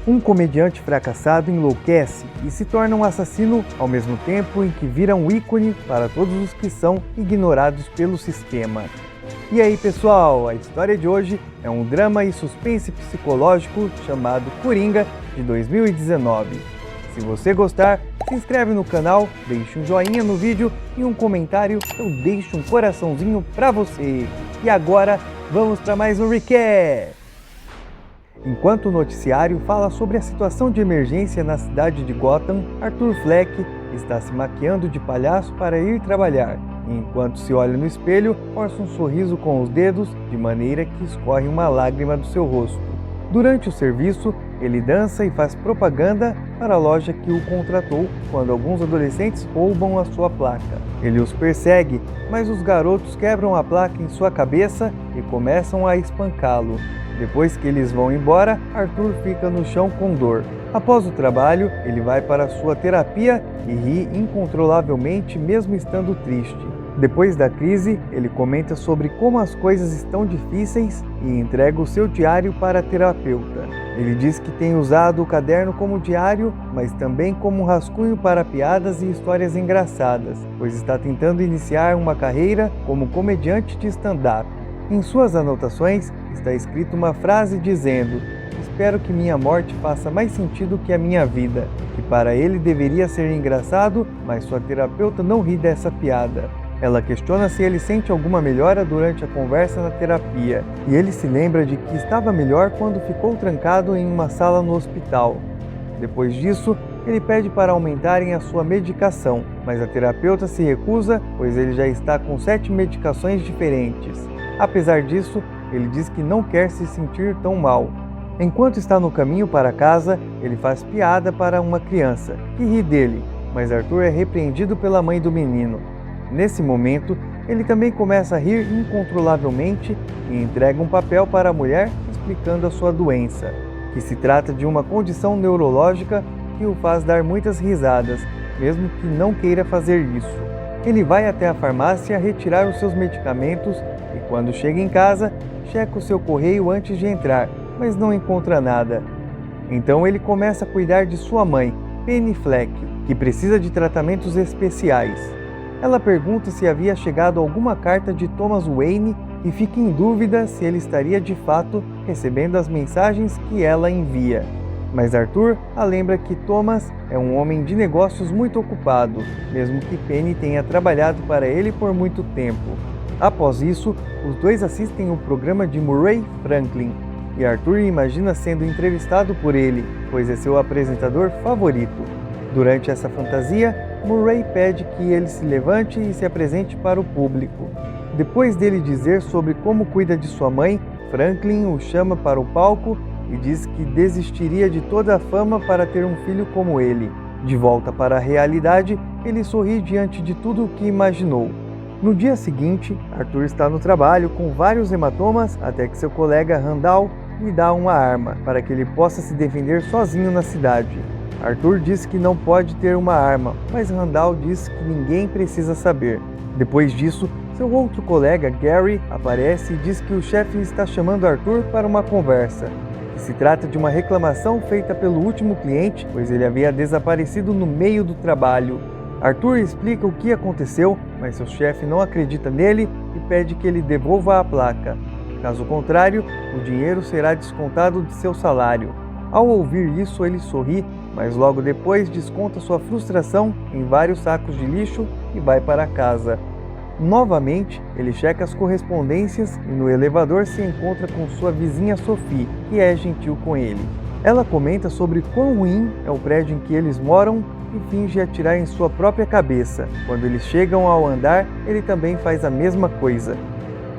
Um comediante fracassado enlouquece e se torna um assassino ao mesmo tempo em que vira um ícone para todos os que são ignorados pelo sistema. E aí pessoal, a história de hoje é um drama e suspense psicológico chamado Coringa, de 2019. Se você gostar, se inscreve no canal, deixe um joinha no vídeo e um comentário, eu deixo um coraçãozinho pra você. E agora, vamos para mais um recap! Enquanto o noticiário fala sobre a situação de emergência na cidade de Gotham, Arthur Fleck está se maquiando de palhaço para ir trabalhar. E enquanto se olha no espelho, força um sorriso com os dedos, de maneira que escorre uma lágrima do seu rosto. Durante o serviço, ele dança e faz propaganda para a loja que o contratou quando alguns adolescentes roubam a sua placa. Ele os persegue, mas os garotos quebram a placa em sua cabeça e começam a espancá-lo. Depois que eles vão embora, Arthur fica no chão com dor. Após o trabalho, ele vai para sua terapia e ri incontrolavelmente mesmo estando triste. Depois da crise, ele comenta sobre como as coisas estão difíceis e entrega o seu diário para a terapeuta. Ele diz que tem usado o caderno como diário, mas também como um rascunho para piadas e histórias engraçadas, pois está tentando iniciar uma carreira como comediante de stand-up. Em suas anotações está escrita uma frase dizendo: "Espero que minha morte faça mais sentido que a minha vida", que para ele deveria ser engraçado, mas sua terapeuta não ri dessa piada. Ela questiona se ele sente alguma melhora durante a conversa na terapia, e ele se lembra de que estava melhor quando ficou trancado em uma sala no hospital. Depois disso, ele pede para aumentarem a sua medicação, mas a terapeuta se recusa, pois ele já está com 7 medicações diferentes. Apesar disso, ele diz que não quer se sentir tão mal. Enquanto está no caminho para casa, ele faz piada para uma criança, que ri dele, mas Arthur é repreendido pela mãe do menino. Nesse momento, ele também começa a rir incontrolavelmente e entrega um papel para a mulher explicando a sua doença, que se trata de uma condição neurológica que o faz dar muitas risadas, mesmo que não queira fazer isso. Ele vai até a farmácia retirar os seus medicamentos e quando chega em casa, checa o seu correio antes de entrar, mas não encontra nada. Então ele começa a cuidar de sua mãe, Penny Fleck, que precisa de tratamentos especiais. Ela pergunta se havia chegado alguma carta de Thomas Wayne e fica em dúvida se ele estaria de fato recebendo as mensagens que ela envia. Mas Arthur a lembra que Thomas é um homem de negócios muito ocupado, mesmo que Penny tenha trabalhado para ele por muito tempo. Após isso, os dois assistem o programa de Murray Franklin, e Arthur imagina sendo entrevistado por ele, pois é seu apresentador favorito. Durante essa fantasia, Murray pede que ele se levante e se apresente para o público. Depois dele dizer sobre como cuida de sua mãe, Franklin o chama para o palco e diz que desistiria de toda a fama para ter um filho como ele. De volta para a realidade, ele sorri diante de tudo o que imaginou. No dia seguinte, Arthur está no trabalho com vários hematomas até que seu colega Randall lhe dá uma arma para que ele possa se defender sozinho na cidade. Arthur diz que não pode ter uma arma, mas Randall diz que ninguém precisa saber. Depois disso, seu outro colega, Gary, aparece e diz que o chefe está chamando Arthur para uma conversa. Que se trata de uma reclamação feita pelo último cliente, pois ele havia desaparecido no meio do trabalho. Arthur explica o que aconteceu, mas seu chefe não acredita nele e pede que ele devolva a placa. Caso contrário, o dinheiro será descontado de seu salário. Ao ouvir isso, ele sorri, mas logo depois desconta sua frustração em vários sacos de lixo e vai para casa. Novamente, ele checa as correspondências e no elevador se encontra com sua vizinha Sophie, que é gentil com ele. Ela comenta sobre quão ruim é o prédio em que eles moram e finge atirar em sua própria cabeça. Quando eles chegam ao andar, ele também faz a mesma coisa.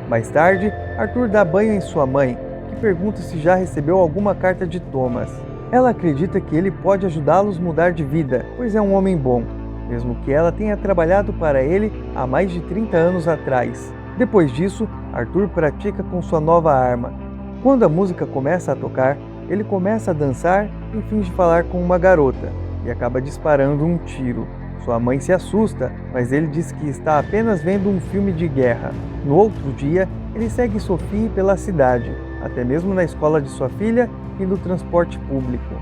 Mais tarde, Arthur dá banho em sua mãe, que pergunta se já recebeu alguma carta de Thomas. Ela acredita que ele pode ajudá-los a mudar de vida, pois é um homem bom, mesmo que ela tenha trabalhado para ele há mais de 30 anos atrás. Depois disso, Arthur pratica com sua nova arma. Quando a música começa a tocar, ele começa a dançar e finge falar com uma garota, e acaba disparando um tiro. Sua mãe se assusta, mas ele diz que está apenas vendo um filme de guerra. No outro dia, ele segue Sophie pela cidade, até mesmo na escola de sua filha e no transporte público.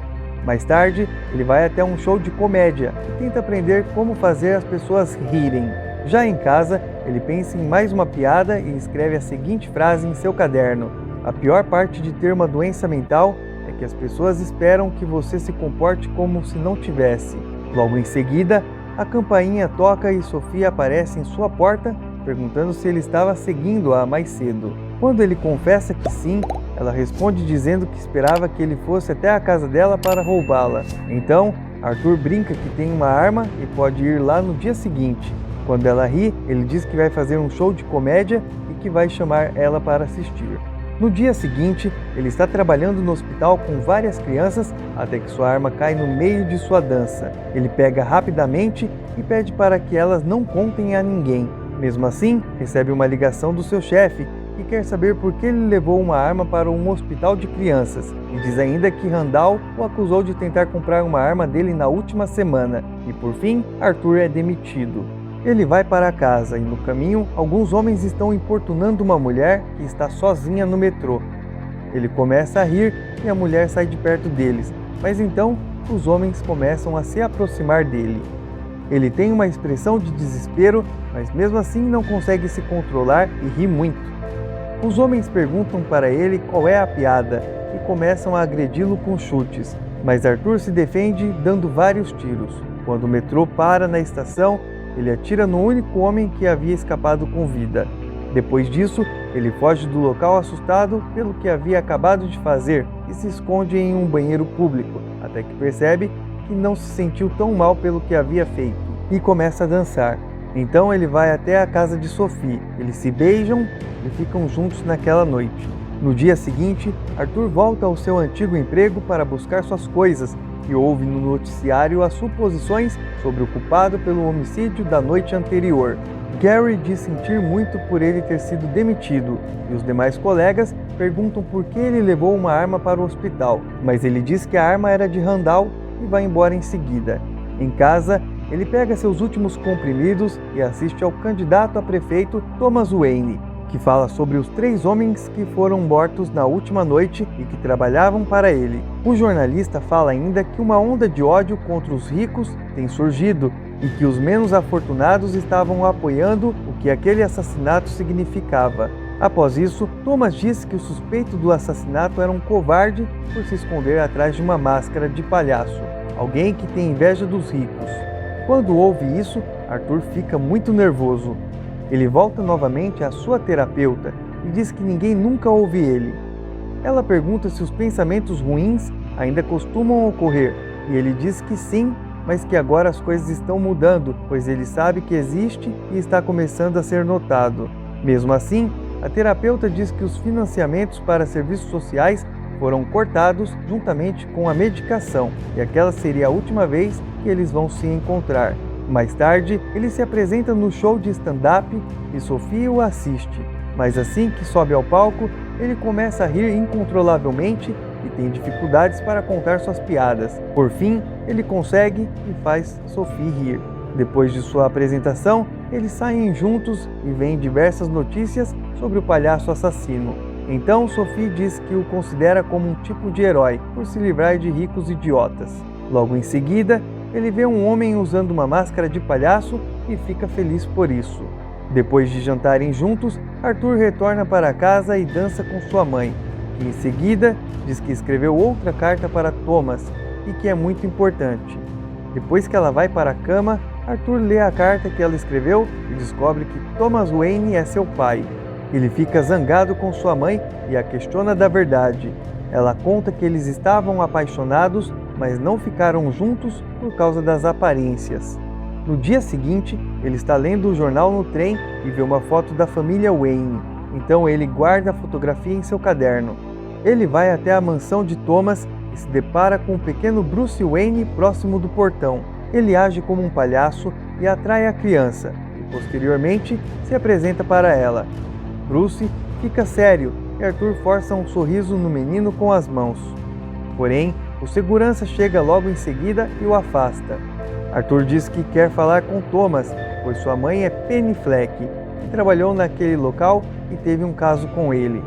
Mais tarde, ele vai até um show de comédia e tenta aprender como fazer as pessoas rirem. Já em casa, ele pensa em mais uma piada e escreve a seguinte frase em seu caderno: "A pior parte de ter uma doença mental é que as pessoas esperam que você se comporte como se não tivesse." Logo em seguida, a campainha toca e Sofia aparece em sua porta, perguntando se ele estava seguindo-a mais cedo. Quando ele confessa que sim, ela responde dizendo que esperava que ele fosse até a casa dela para roubá-la. Então, Arthur brinca que tem uma arma e pode ir lá no dia seguinte. Quando ela ri, ele diz que vai fazer um show de comédia e que vai chamar ela para assistir. No dia seguinte, ele está trabalhando no hospital com várias crianças até que sua arma cai no meio de sua dança. Ele pega rapidamente e pede para que elas não contem a ninguém. Mesmo assim, recebe uma ligação do seu chefe e quer saber por que ele levou uma arma para um hospital de crianças. E diz ainda que Randall o acusou de tentar comprar uma arma dele na última semana. E por fim, Arthur é demitido. Ele vai para casa e no caminho, alguns homens estão importunando uma mulher que está sozinha no metrô. Ele começa a rir e a mulher sai de perto deles, mas então os homens começam a se aproximar dele. Ele tem uma expressão de desespero, mas mesmo assim não consegue se controlar e ri muito. Os homens perguntam para ele qual é a piada e começam a agredi-lo com chutes, mas Arthur se defende dando vários tiros. Quando o metrô para na estação, ele atira no único homem que havia escapado com vida. Depois disso, ele foge do local assustado pelo que havia acabado de fazer e se esconde em um banheiro público, até que percebe que não se sentiu tão mal pelo que havia feito e começa a dançar. Então ele vai até a casa de Sophie, eles se beijam e ficam juntos naquela noite. No dia seguinte, Arthur volta ao seu antigo emprego para buscar suas coisas e ouve no noticiário as suposições sobre o culpado pelo homicídio da noite anterior. Gary diz sentir muito por ele ter sido demitido e os demais colegas perguntam por que ele levou uma arma para o hospital, mas ele diz que a arma era de Randall e vai embora em seguida. Em casa, ele pega seus últimos comprimidos e assiste ao candidato a prefeito Thomas Wayne, que fala sobre os 3 homens que foram mortos na última noite e que trabalhavam para ele. O jornalista fala ainda que uma onda de ódio contra os ricos tem surgido e que os menos afortunados estavam apoiando o que aquele assassinato significava. Após isso, Thomas diz que o suspeito do assassinato era um covarde por se esconder atrás de uma máscara de palhaço, alguém que tem inveja dos ricos. Quando ouve isso, Arthur fica muito nervoso. Ele volta novamente à sua terapeuta e diz que ninguém nunca ouve ele. Ela pergunta se os pensamentos ruins ainda costumam ocorrer, e ele diz que sim, mas que agora as coisas estão mudando, pois ele sabe que existe e está começando a ser notado. Mesmo assim, a terapeuta diz que os financiamentos para serviços sociais foram cortados juntamente com a medicação, e aquela seria a última vez que eles vão se encontrar. Mais tarde, ele se apresenta no show de stand-up e Sophie o assiste, mas assim que sobe ao palco, ele começa a rir incontrolavelmente e tem dificuldades para contar suas piadas. Por fim, ele consegue e faz Sophie rir. Depois de sua apresentação, eles saem juntos e veem diversas notícias sobre o palhaço assassino. Então, Sophie diz que o considera como um tipo de herói por se livrar de ricos idiotas. Logo em seguida, ele vê um homem usando uma máscara de palhaço e fica feliz por isso. Depois de jantarem juntos, Arthur retorna para casa e dança com sua mãe, que em seguida diz que escreveu outra carta para Thomas e que é muito importante. Depois que ela vai para a cama, Arthur lê a carta que ela escreveu e descobre que Thomas Wayne é seu pai. Ele fica zangado com sua mãe e a questiona da verdade. Ela conta que eles estavam apaixonados, mas não ficaram juntos por causa das aparências. No dia seguinte, ele está lendo o jornal no trem e vê uma foto da família Wayne. Então ele guarda a fotografia em seu caderno. Ele vai até a mansão de Thomas e se depara com o pequeno Bruce Wayne próximo do portão. Ele age como um palhaço e atrai a criança, e posteriormente se apresenta para ela. Bruce fica sério e Arthur força um sorriso no menino com as mãos. Porém, o segurança chega logo em seguida e o afasta. Arthur diz que quer falar com Thomas, pois sua mãe é Penny Fleck, que trabalhou naquele local e teve um caso com ele.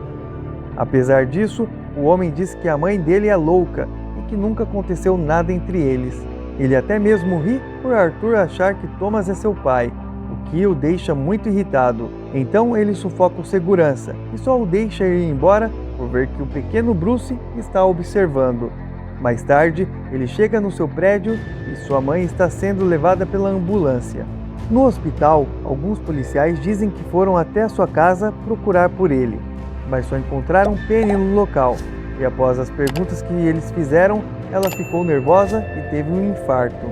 Apesar disso, o homem diz que a mãe dele é louca e que nunca aconteceu nada entre eles. Ele até mesmo ri por Arthur achar que Thomas é seu pai, o que o deixa muito irritado. Então ele sufoca o segurança e só o deixa ir embora por ver que o pequeno Bruce está observando. Mais tarde, ele chega no seu prédio e sua mãe está sendo levada pela ambulância. No hospital, alguns policiais dizem que foram até a sua casa procurar por ele, mas só encontraram Penny no local. E após as perguntas que eles fizeram, ela ficou nervosa e teve um infarto.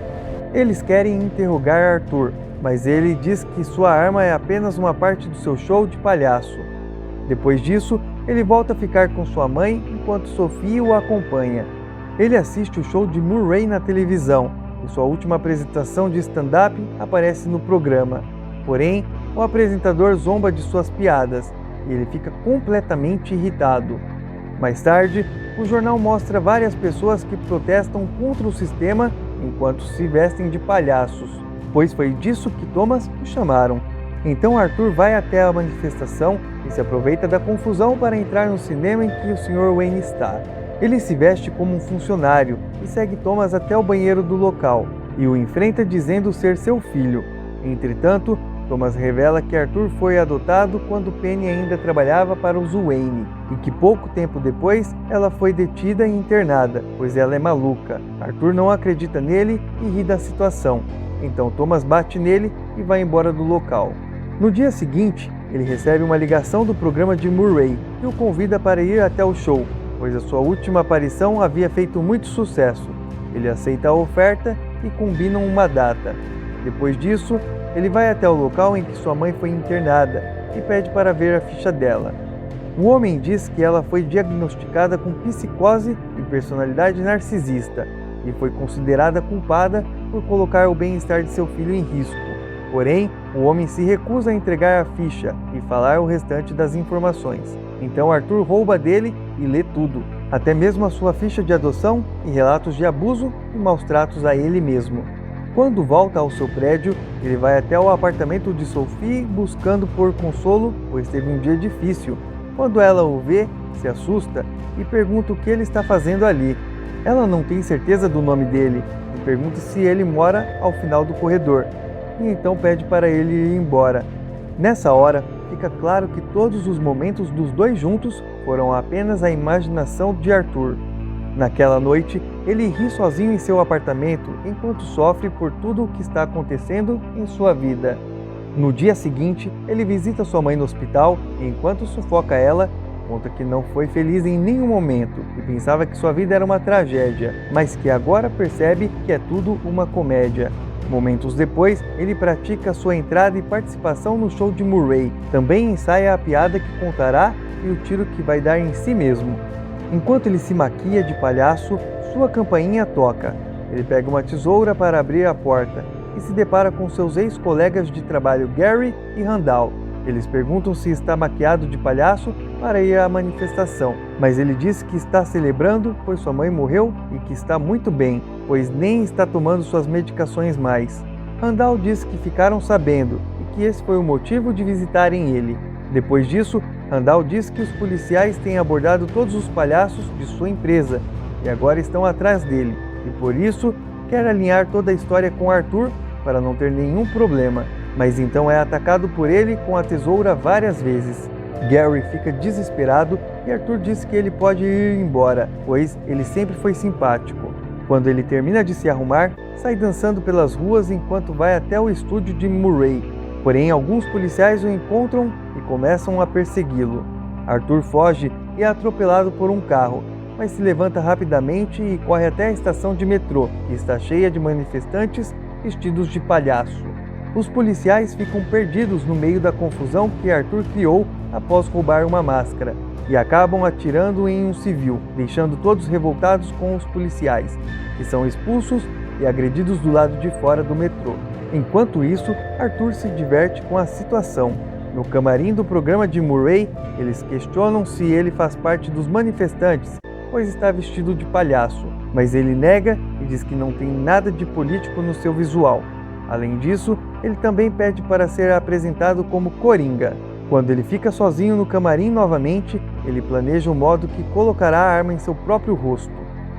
Eles querem interrogar Arthur, mas ele diz que sua arma é apenas uma parte do seu show de palhaço. Depois disso, ele volta a ficar com sua mãe enquanto Sophie o acompanha. Ele assiste o show de Murray na televisão e sua última apresentação de stand-up aparece no programa. Porém, o apresentador zomba de suas piadas e ele fica completamente irritado. Mais tarde, o jornal mostra várias pessoas que protestam contra o sistema enquanto se vestem de palhaços, pois foi disso que Thomas o chamaram. Então Arthur vai até a manifestação e se aproveita da confusão para entrar no cinema em que o Sr. Wayne está. Ele se veste como um funcionário e segue Thomas até o banheiro do local e o enfrenta dizendo ser seu filho. Entretanto, Thomas revela que Arthur foi adotado quando Penny ainda trabalhava para os Wayne e que pouco tempo depois ela foi detida e internada, pois ela é maluca. Arthur não acredita nele e ri da situação. Então Thomas bate nele e vai embora do local. No dia seguinte, ele recebe uma ligação do programa de Murray que o convida para ir até o show, pois a sua última aparição havia feito muito sucesso. Ele aceita a oferta e combinam uma data. Depois disso, ele vai até o local em que sua mãe foi internada e pede para ver a ficha dela. O homem diz que ela foi diagnosticada com psicose e personalidade narcisista e foi considerada culpada por colocar o bem-estar de seu filho em risco. Porém, o homem se recusa a entregar a ficha e falar o restante das informações. Então Arthur rouba dele e lê tudo, até mesmo a sua ficha de adoção e relatos de abuso e maus tratos a ele mesmo. Quando volta ao seu prédio, ele vai até o apartamento de Sophie buscando por consolo, pois teve um dia difícil. Quando ela o vê, se assusta e pergunta o que ele está fazendo ali. Ela não tem certeza do nome dele e pergunta se ele mora ao final do corredor, e então pede para ele ir embora. Nessa hora, fica claro que todos os momentos dos dois juntos foram apenas a imaginação de Arthur. Naquela noite, ele ri sozinho em seu apartamento enquanto sofre por tudo o que está acontecendo em sua vida. No dia seguinte, ele visita sua mãe no hospital e enquanto sufoca ela, conta que não foi feliz em nenhum momento e pensava que sua vida era uma tragédia, mas que agora percebe que é tudo uma comédia. Momentos depois, ele pratica sua entrada e participação no show de Murray. Também ensaia a piada que contará e o tiro que vai dar em si mesmo. Enquanto ele se maquia de palhaço, sua campainha toca. Ele pega uma tesoura para abrir a porta e se depara com seus ex-colegas de trabalho Gary e Randall. Eles perguntam se está maquiado de palhaço para ir à manifestação, mas ele diz que está celebrando pois sua mãe morreu e que está muito bem, pois nem está tomando suas medicações mais. Randall diz que ficaram sabendo e que esse foi o motivo de visitarem ele. Depois disso, Randall diz que os policiais têm abordado todos os palhaços de sua empresa e agora estão atrás dele, e por isso quer alinhar toda a história com Arthur para não ter nenhum problema, mas então é atacado por ele com a tesoura várias vezes. Gary fica desesperado e Arthur diz que ele pode ir embora, pois ele sempre foi simpático. Quando ele termina de se arrumar, sai dançando pelas ruas enquanto vai até o estúdio de Murray. Porém, alguns policiais o encontram e começam a persegui-lo. Arthur foge e é atropelado por um carro, mas se levanta rapidamente e corre até a estação de metrô, que está cheia de manifestantes vestidos de palhaço. Os policiais ficam perdidos no meio da confusão que Arthur criou após roubar uma máscara e acabam atirando em um civil, deixando todos revoltados com os policiais, que são expulsos e agredidos do lado de fora do metrô. Enquanto isso, Arthur se diverte com a situação. No camarim do programa de Murray, eles questionam se ele faz parte dos manifestantes, pois está vestido de palhaço, mas ele nega e diz que não tem nada de político no seu visual. Além disso, ele também pede para ser apresentado como Coringa. Quando ele fica sozinho no camarim novamente, ele planeja um modo que colocará a arma em seu próprio rosto.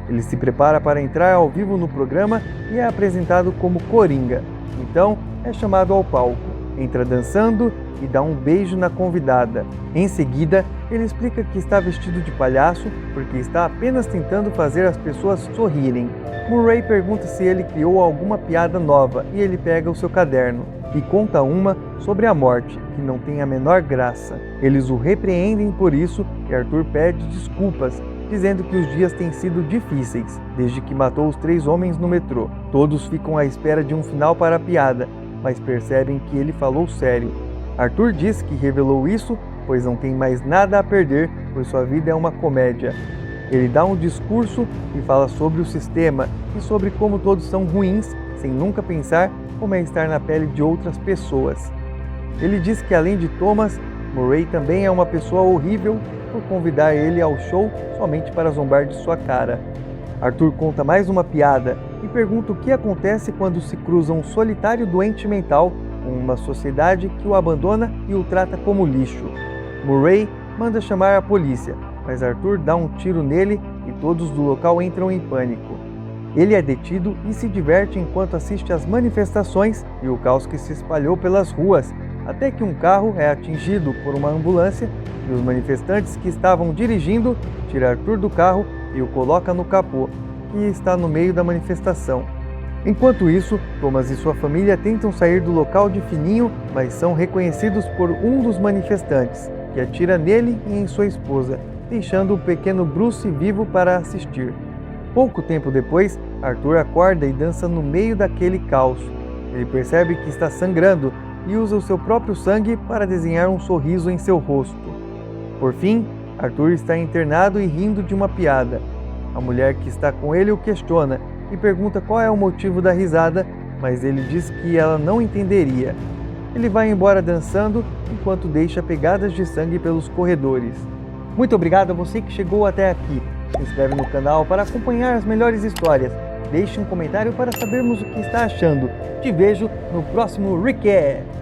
Ele se prepara para entrar ao vivo no programa e é apresentado como Coringa. Então, é chamado ao palco, entra dançando e dá um beijo na convidada. Em seguida, ele explica que está vestido de palhaço porque está apenas tentando fazer as pessoas sorrirem. Murray pergunta se ele criou alguma piada nova e ele pega o seu caderno e conta uma sobre a morte, que não tem a menor graça. Eles o repreendem por isso e Arthur pede desculpas, dizendo que os dias têm sido difíceis, desde que matou os 3 homens no metrô. Todos ficam à espera de um final para a piada, mas percebem que ele falou sério. Arthur diz que revelou isso, pois não tem mais nada a perder, pois sua vida é uma comédia. Ele dá um discurso e fala sobre o sistema e sobre como todos são ruins, sem nunca pensar como é estar na pele de outras pessoas. Ele diz que além de Thomas, Murray também é uma pessoa horrível por convidar ele ao show somente para zombar de sua cara. Arthur conta mais uma piada e pergunta o que acontece quando se cruza um solitário doente mental com uma sociedade que o abandona e o trata como lixo. Murray manda chamar a polícia, mas Arthur dá um tiro nele e todos do local entram em pânico. Ele é detido e se diverte enquanto assiste às manifestações e o caos que se espalhou pelas ruas, até que um carro é atingido por uma ambulância e os manifestantes que estavam dirigindo tiram Arthur do carro e o colocam no capô, que está no meio da manifestação. Enquanto isso, Thomas e sua família tentam sair do local de fininho, mas são reconhecidos por um dos manifestantes, que atira nele e em sua esposa, deixando o pequeno Bruce vivo para assistir. Pouco tempo depois, Arthur acorda e dança no meio daquele caos. Ele percebe que está sangrando e usa o seu próprio sangue para desenhar um sorriso em seu rosto. Por fim, Arthur está internado e rindo de uma piada. A mulher que está com ele o questiona e pergunta qual é o motivo da risada, mas ele diz que ela não entenderia. Ele vai embora dançando enquanto deixa pegadas de sangue pelos corredores. Muito obrigado a você que chegou até aqui. Se inscreve no canal para acompanhar as melhores histórias. Deixe um comentário para sabermos o que está achando. Te vejo no próximo recap.